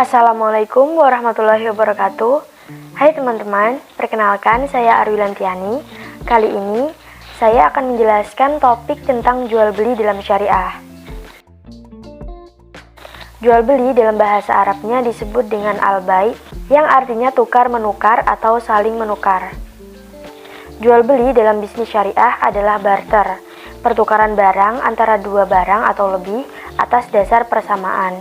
Assalamualaikum warahmatullahi wabarakatuh. Hai teman-teman, perkenalkan saya Arwilantiani. Kali ini saya akan menjelaskan topik tentang jual beli dalam syariah. Jual beli dalam bahasa Arabnya disebut dengan al-bai, yang artinya tukar menukar atau saling menukar. Jual beli dalam bisnis syariah adalah barter, pertukaran barang antara dua barang atau lebih atas dasar persamaan.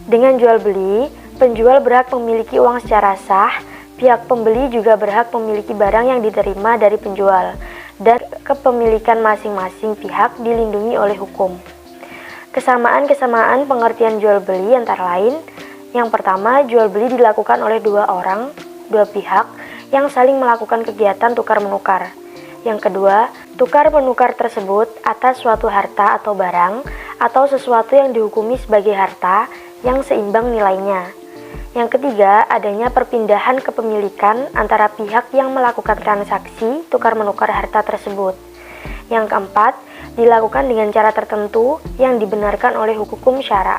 Dengan jual beli, penjual berhak memiliki uang secara sah, pihak pembeli juga berhak memiliki barang yang diterima dari penjual, dan kepemilikan masing-masing pihak dilindungi oleh hukum. Kesamaan-kesamaan pengertian jual beli antara lain, yang pertama, jual beli dilakukan oleh dua pihak yang saling melakukan kegiatan tukar-menukar. Yang kedua, tukar-menukar tersebut atas suatu harta atau barang, atau sesuatu yang dihukumi sebagai harta yang seimbang nilainya. Yang ketiga, adanya perpindahan kepemilikan antara pihak yang melakukan transaksi tukar-menukar harta tersebut. Yang keempat, dilakukan dengan cara tertentu yang dibenarkan oleh hukum syara.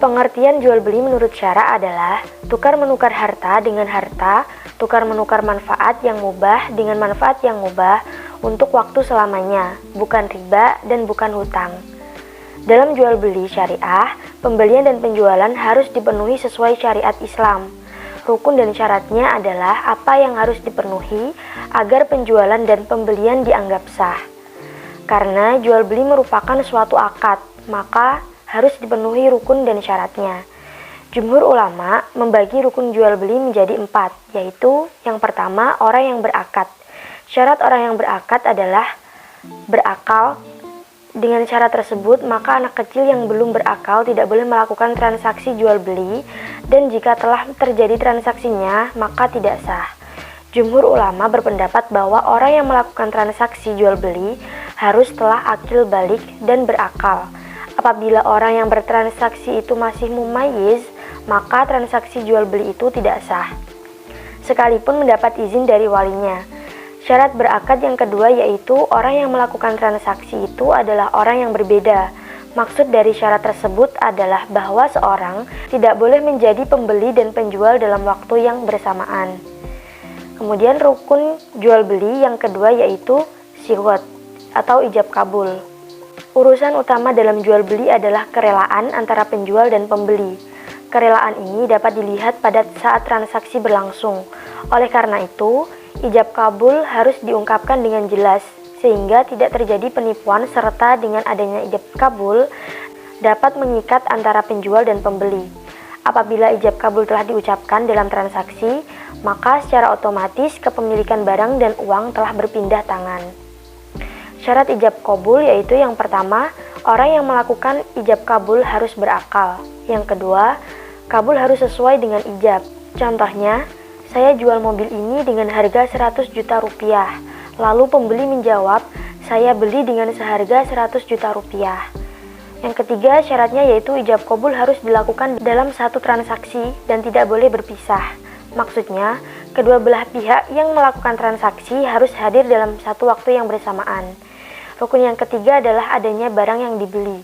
Pengertian jual beli menurut syara adalah tukar-menukar harta dengan harta, tukar-menukar manfaat yang mubah dengan manfaat yang mubah untuk waktu selamanya, bukan riba dan bukan hutang. Dalam jual beli syariah, pembelian dan penjualan harus dipenuhi sesuai syariat Islam. Rukun dan syaratnya adalah apa yang harus dipenuhi agar penjualan dan pembelian dianggap sah. Karena jual beli merupakan suatu akad, maka harus dipenuhi rukun dan syaratnya. Jumhur ulama membagi rukun jual beli menjadi 4, yaitu yang pertama, orang yang berakad. Syarat orang yang berakad adalah berakal. Dengan cara tersebut, maka anak kecil yang belum berakal tidak boleh melakukan transaksi jual beli, dan jika telah terjadi transaksinya, maka tidak sah. Jumhur ulama berpendapat bahwa orang yang melakukan transaksi jual beli harus telah akil balik dan berakal. Apabila orang yang bertransaksi itu masih mumayyiz, maka transaksi jual beli itu tidak sah, sekalipun mendapat izin dari walinya. Syarat berakad yang kedua yaitu orang yang melakukan transaksi itu adalah orang yang berbeda. Maksud dari syarat tersebut adalah bahwa seorang tidak boleh menjadi pembeli dan penjual dalam waktu yang bersamaan. Kemudian rukun jual beli yang kedua yaitu sighot atau ijab kabul. Urusan utama dalam jual beli adalah kerelaan antara penjual dan pembeli. Kerelaan ini dapat dilihat pada saat transaksi berlangsung. Oleh karena itu, ijab kabul harus diungkapkan dengan jelas, sehingga tidak terjadi penipuan, serta dengan adanya ijab kabul dapat mengikat antara penjual dan pembeli. Apabila ijab kabul telah diucapkan dalam transaksi, maka secara otomatis kepemilikan barang dan uang telah berpindah tangan. Syarat ijab kabul yaitu yang pertama, orang yang melakukan ijab kabul harus berakal. Yang kedua, kabul harus sesuai dengan ijab. Contohnya, saya jual mobil ini dengan harga 100 juta rupiah. Lalu pembeli menjawab, saya beli dengan seharga 100 juta rupiah. Yang ketiga, syaratnya yaitu ijab kabul harus dilakukan dalam satu transaksi dan tidak boleh berpisah. Maksudnya, kedua belah pihak yang melakukan transaksi harus hadir dalam satu waktu yang bersamaan. Rukun yang ketiga adalah adanya barang yang dibeli.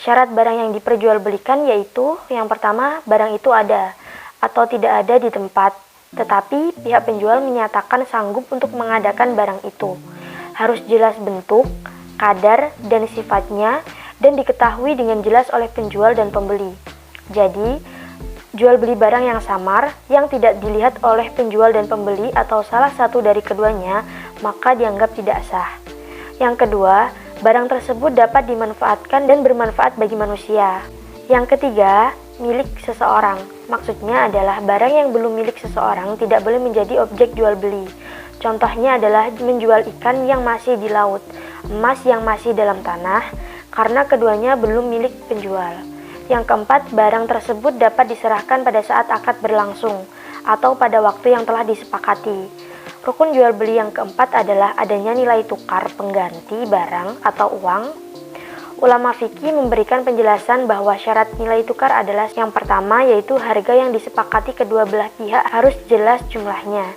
Syarat barang yang diperjualbelikan yaitu yang pertama, barang itu ada atau tidak ada di tempat, tetapi pihak penjual menyatakan sanggup untuk mengadakan barang itu. Harus jelas bentuk, kadar, dan sifatnya, dan diketahui dengan jelas oleh penjual dan pembeli. Jadi, jual beli barang yang samar, yang tidak dilihat oleh penjual dan pembeli atau salah satu dari keduanya, maka dianggap tidak sah. Yang kedua, barang tersebut dapat dimanfaatkan dan bermanfaat bagi manusia. Yang ketiga, milik seseorang. Maksudnya adalah barang yang belum milik seseorang tidak boleh menjadi objek jual beli. Contohnya adalah menjual ikan yang masih di laut, emas yang masih dalam tanah, karena keduanya belum milik penjual. Yang keempat, barang tersebut dapat diserahkan pada saat akad berlangsung atau pada waktu yang telah disepakati. Rukun jual beli yang keempat adalah adanya nilai tukar pengganti barang atau uang. Ulama fikih memberikan penjelasan bahwa syarat nilai tukar adalah yang pertama yaitu harga yang disepakati kedua belah pihak harus jelas jumlahnya.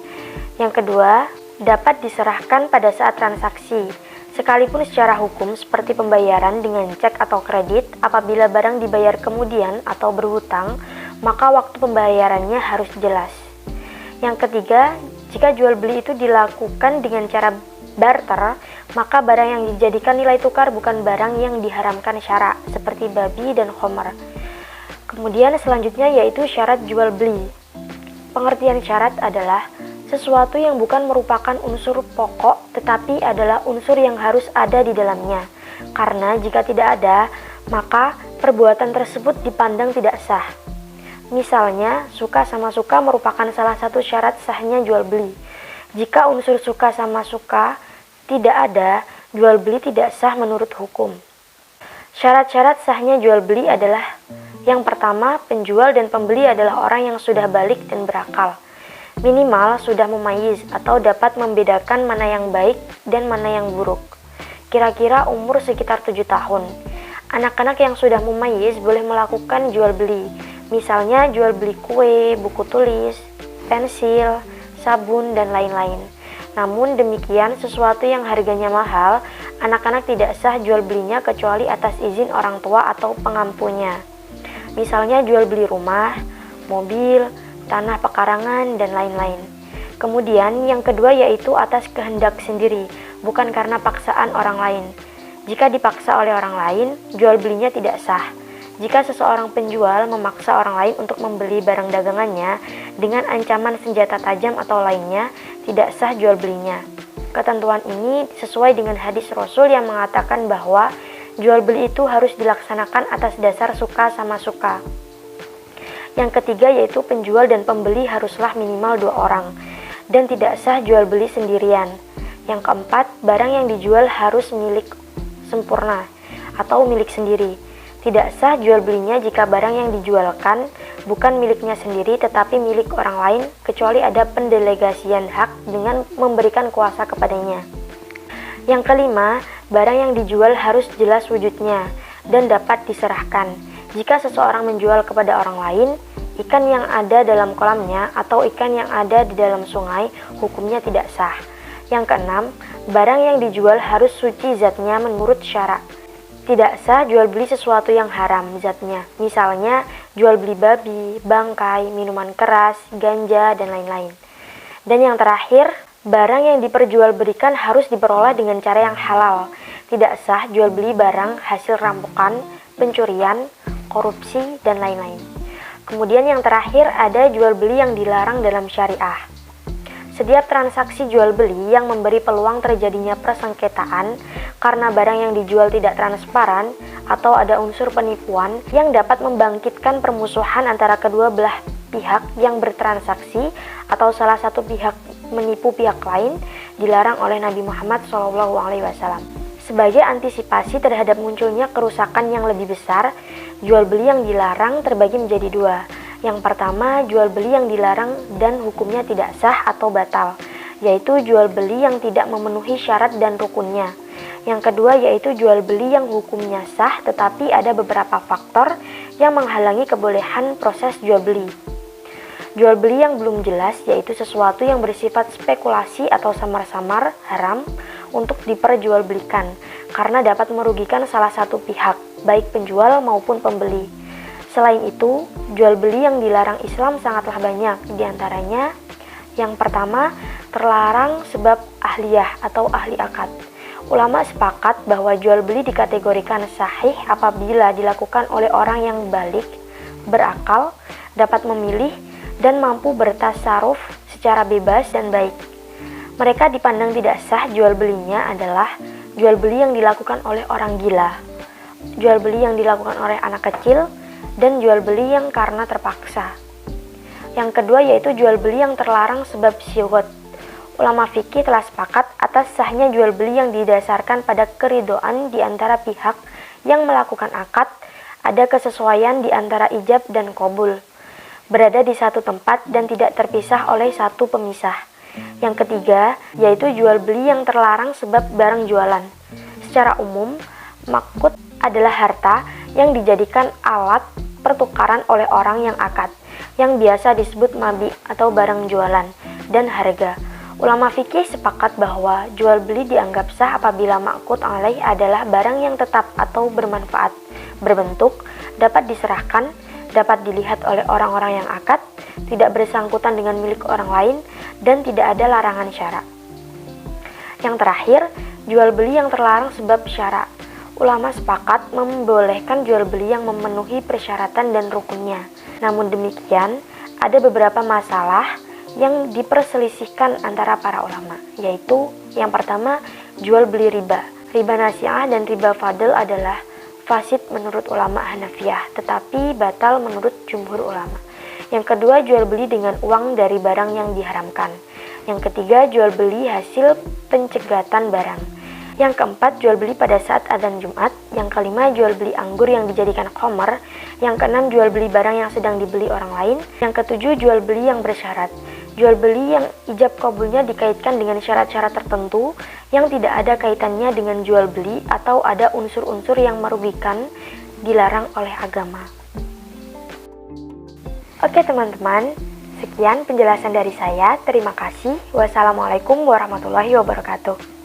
Yang kedua, dapat diserahkan pada saat transaksi. Sekalipun secara hukum seperti pembayaran dengan cek atau kredit, apabila barang dibayar kemudian atau berhutang, maka waktu pembayarannya harus jelas. Yang ketiga, jika jual beli itu dilakukan dengan cara barter, maka barang yang dijadikan nilai tukar bukan barang yang diharamkan syara, seperti babi dan khomer. Kemudian selanjutnya yaitu syarat jual beli. Pengertian syarat adalah sesuatu yang bukan merupakan unsur pokok, tetapi adalah unsur yang harus ada di dalamnya. Karena jika tidak ada, maka perbuatan tersebut dipandang tidak sah. Misalnya, suka sama suka merupakan salah satu syarat sahnya jual beli. Jika unsur suka sama suka tidak ada, jual beli tidak sah menurut hukum. Syarat-syarat sahnya jual beli adalah: yang pertama, penjual dan pembeli adalah orang yang sudah balik dan berakal. Minimal sudah mumayyiz atau dapat membedakan mana yang baik dan mana yang buruk. Kira-kira umur sekitar 7 tahun. Anak-anak yang sudah mumayyiz boleh melakukan jual beli. Misalnya jual beli kue, buku tulis, pensil, sabun, dan lain-lain. Namun demikian, sesuatu yang harganya mahal, anak-anak tidak sah jual belinya kecuali atas izin orang tua atau pengampunya. Misalnya jual beli rumah, mobil, tanah pekarangan, dan lain-lain. Kemudian yang kedua yaitu atas kehendak sendiri, bukan karena paksaan orang lain. Jika dipaksa oleh orang lain, jual belinya tidak sah. Jika seseorang penjual memaksa orang lain untuk membeli barang dagangannya dengan ancaman senjata tajam atau lainnya, tidak sah jual belinya. Ketentuan ini sesuai dengan hadis Rasul yang mengatakan bahwa jual beli itu harus dilaksanakan atas dasar suka sama suka. Yang ketiga yaitu penjual dan pembeli haruslah minimal 2 orang dan tidak sah jual beli sendirian. Yang keempat, barang yang dijual harus milik sempurna atau milik sendiri. Tidak sah jual belinya jika barang yang dijualkan bukan miliknya sendiri tetapi milik orang lain, kecuali ada pendelegasian hak dengan memberikan kuasa kepadanya. Yang kelima, barang yang dijual harus jelas wujudnya dan dapat diserahkan. Jika seseorang menjual kepada orang lain ikan yang ada dalam kolamnya atau ikan yang ada di dalam sungai, hukumnya tidak sah. Yang keenam, barang yang dijual harus suci zatnya menurut syara. Tidak sah jual beli sesuatu yang haram zatnya. Misalnya, jual beli babi, bangkai, minuman keras, ganja, dan lain-lain. Dan yang terakhir, barang yang diperjualbelikan harus diperoleh dengan cara yang halal. Tidak sah jual beli barang hasil rampokan, pencurian, korupsi, dan lain-lain. Kemudian yang terakhir ada jual beli yang dilarang dalam syariah. Setiap transaksi jual beli yang memberi peluang terjadinya persengketaan karena barang yang dijual tidak transparan atau ada unsur penipuan yang dapat membangkitkan permusuhan antara kedua belah pihak yang bertransaksi atau salah satu pihak menipu pihak lain dilarang oleh Nabi Muhammad SAW. Sebagai antisipasi terhadap munculnya kerusakan yang lebih besar, jual beli yang dilarang terbagi menjadi 2. Yang pertama, jual beli yang dilarang dan hukumnya tidak sah atau batal, yaitu jual beli yang tidak memenuhi syarat dan rukunnya. Yang kedua yaitu jual beli yang hukumnya sah tetapi ada beberapa faktor yang menghalangi kebolehan proses jual beli. Jual beli yang belum jelas yaitu sesuatu yang bersifat spekulasi atau samar-samar haram untuk diperjualbelikan karena dapat merugikan salah satu pihak, baik penjual maupun pembeli. Selain itu, jual beli yang dilarang Islam sangatlah banyak. Di antaranya, yang pertama, terlarang sebab ahliyah atau ahli akad. Ulama sepakat bahwa jual beli dikategorikan sahih apabila dilakukan oleh orang yang balik, berakal, dapat memilih, dan mampu bertasaruf secara bebas dan baik. Mereka dipandang tidak sah jual belinya adalah jual beli yang dilakukan oleh orang gila, jual beli yang dilakukan oleh anak kecil, dan jual beli yang karena terpaksa. Yang kedua yaitu jual beli yang terlarang sebab syuhud. Ulama fikih telah sepakat atas sahnya jual beli yang didasarkan pada keridhaan di antara pihak yang melakukan akad, ada kesesuaian di antara ijab dan qabul, berada di satu tempat dan tidak terpisah oleh satu pemisah. Yang ketiga yaitu jual beli yang terlarang sebab barang jualan. Secara umum, makud adalah harta yang dijadikan alat pertukaran oleh orang yang akad, yang biasa disebut mabi atau barang jualan, dan harga. Ulama fikih sepakat bahwa jual beli dianggap sah apabila makud alaih adalah barang yang tetap atau bermanfaat, berbentuk, dapat diserahkan, dapat dilihat oleh orang-orang yang akad, tidak bersangkutan dengan milik orang lain, dan tidak ada larangan syara. Yang terakhir, jual beli yang terlarang sebab syara. Ulama sepakat membolehkan jual beli yang memenuhi persyaratan dan rukunnya. Namun demikian, ada beberapa masalah yang diperselisihkan antara para ulama, yaitu yang pertama, jual beli riba. Riba nasi'ah dan riba fadl adalah fasid menurut ulama Hanafiyah, tetapi batal menurut jumhur ulama. Yang kedua, jual beli dengan uang dari barang yang diharamkan. Yang ketiga, jual beli hasil pencegatan barang. Yang keempat, jual beli pada saat adzan Jumat. Yang kelima, jual beli anggur yang dijadikan khamar. Yang keenam, jual beli barang yang sedang dibeli orang lain. Yang ketujuh, jual beli yang bersyarat. Jual beli yang ijab kabulnya dikaitkan dengan syarat-syarat tertentu yang tidak ada kaitannya dengan jual beli atau ada unsur-unsur yang merugikan, dilarang oleh agama. Oke teman-teman, sekian penjelasan dari saya. Terima kasih. Wassalamualaikum warahmatullahi wabarakatuh.